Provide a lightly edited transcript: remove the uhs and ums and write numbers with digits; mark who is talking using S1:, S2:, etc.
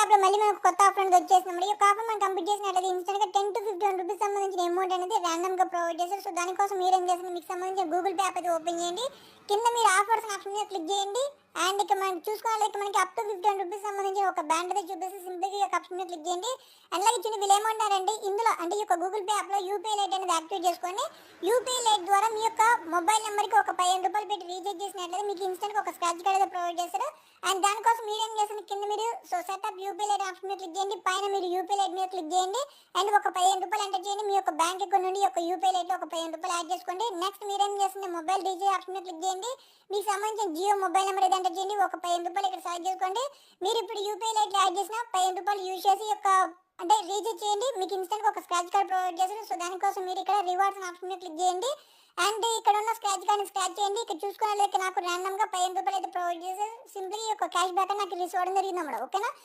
S1: యాప్లో మళ్ళీ మనకు కొత్త ఆఫర్ అనేది వచ్చేసింది. ఈ యొక్క ఆఫర్ మనం కంప్లీట్ చేసినట్లయితే ఇన్స్టెంట్‌గా 10-15 రూపీస్ సంబంధించిన అమౌంట్ అనేది రాండమ్‌గా ప్రొవైడ్ చేస్తారు. సో, దానికోసం మీరేం చేస్తారు, మీకు సంబంధించిన గూగుల్ పే యాప్ అయితే ఓపెన్ చేయండి. కింద మీరు ఆఫర్స్ ఆప్షన్ మీద క్లిక్ చేయండి. అండ్ ఇక మనం చూసుకోవాలంటే మనకి అప్ టు 15 రూపీస్ సంబంధించిన ఒక బ్యాండ్ అయితే చూపిస్తే సింపుల్‌గా ఈ యొక్క ఆప్షన్ మీద క్లిక్ చేయండి. అండ్ అలాగే చూడండి వీళ్ళేమంటారంటే ఇందులో అంటే ఈ యొక్క గూగుల్ పే యాప్‌లో యూపీఐ లైట్ అనేది యాక్టివేట్ చేసుకోండి. యూపీఐ లైట్ ద్వారా మీ యొక్క మొబైల్ నెంబర్‌కి ఒక రూ. 15 పెట్టి రీఛార్జ్ చేసినట్లయితే మీకు ఇన్స్టెంట్‌గా ఒక స్క్రాచ్ కార్డ్ అయితే ప్రొవైడ్ చేస్తారు. అండ్ దానికోసం మీరేం చేస్తారు, కింద మీరు సెటప్ యూపీఐ లైట్ ఆప్షన్ మీద క్లిక్ చేయండి. పైన మీరు యూపీఐ లైట్ మీద క్లిక్ చేయండి. అండ్ ఒక రూ. 15 ఎంటర్ చేయండి. మీ యొక్క బ్యాంక్ అకౌంట్ నుండి ఈ యొక్క యూపీఐ లైట్‌లో ఒక రూ. 15 యాడ్ చేసుకోండి. నెక్స్ట్ మీరేం చేస్తుంది, మొబైల్ రీఛార్జ్ ఆప్షన్ మీద క్లిక్ చేయండి. మీకు సంబంధించిన జియో మొబైల్ నెంబర్ అయితే ఎంటర్ చేయండి. ఒక రూ. 15 ఇక్కడ సెలెక్ట్ చేసుకోండి. మీరు ఇప్పుడు యూపీఐ లైట్లో యాడ్ చేసిన రూ. 15 యూజ్ చేసి యొక్క అంటే రీఛార్జ్ చేయండి. మీకు ఇన్స్టెంట్‌గా ఒక స్క్రాచ్ కార్డ్ ప్రొవైడ్ చేస్తారు. సో, దానికోసం మీరు ఇక్కడ రివార్డ్స్ ఆప్షన్ మీద క్లిక్ చేయండి. అండ్ ఇక్కడ ఉన్న స్క్రాచ్ కార్డ్ని స్క్రాచ్ చేయండి. ఇక్కడ చూసుకున్నట్లయితే నాకు రాండమ్‌గా రూ. 15 అయితే ప్రొవైడ్ చేశారు. సింపుల్‌గా ఈ యొక్క క్యాష్ బ్యాక్ నాకు రిసీవ్ అవ్వడం జరిగిందన్నమాట. ఓకేనా.